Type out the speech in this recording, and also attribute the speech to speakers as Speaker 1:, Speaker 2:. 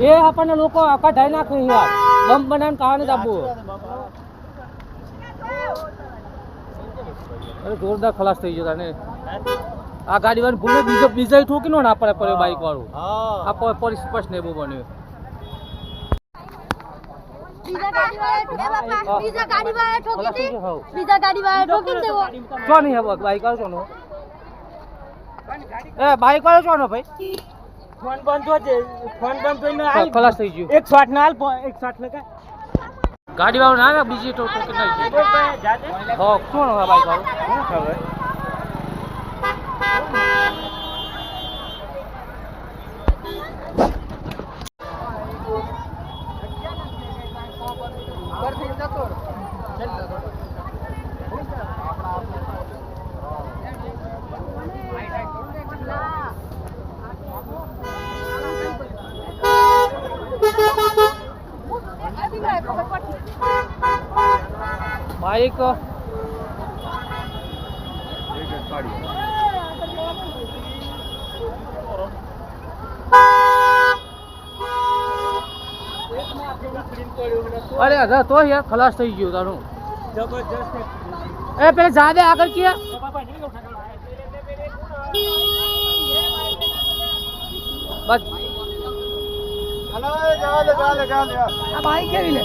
Speaker 1: એ આપણને લોકો આખા ઢાઈ નાખે યાર બમ બનાવીને ખાવાને જ આપવું અરે જોરદાર ખલાસ થઈ ગયો તને આ ગાડી વાળું ભૂલે બીજા ઠોકી નો ના પડે પડ્યો બાઈક વાળું આ પર સ્પષ્ટ ને બહુ બન્યું
Speaker 2: બીજા ગાડી વાળા ઠોકી દેવો
Speaker 1: ચો નહીં હવે બાઈક વાળો ચોનો એ બાઈક વાળો ચોનો ભાઈ
Speaker 3: ફોન બંધ હોજે ફોન બંધ થઈને
Speaker 1: ખલાસ થઈ ગયું
Speaker 3: 160 ના 160 લગા
Speaker 1: ગાડી વાળો ના બીજી ઠોકી નાખી
Speaker 3: જાતે
Speaker 1: હો કોણ હવે બાઈક વાળો
Speaker 3: ખબર
Speaker 1: બાઈક અરે અરે તો યાર ખલાસ થઈ ગયું તારું
Speaker 3: જબરજસ્ત
Speaker 1: એ પેલે જા દે આગળ કે બસ
Speaker 3: હલો ચાલે
Speaker 1: આ બાઈક કેવી લે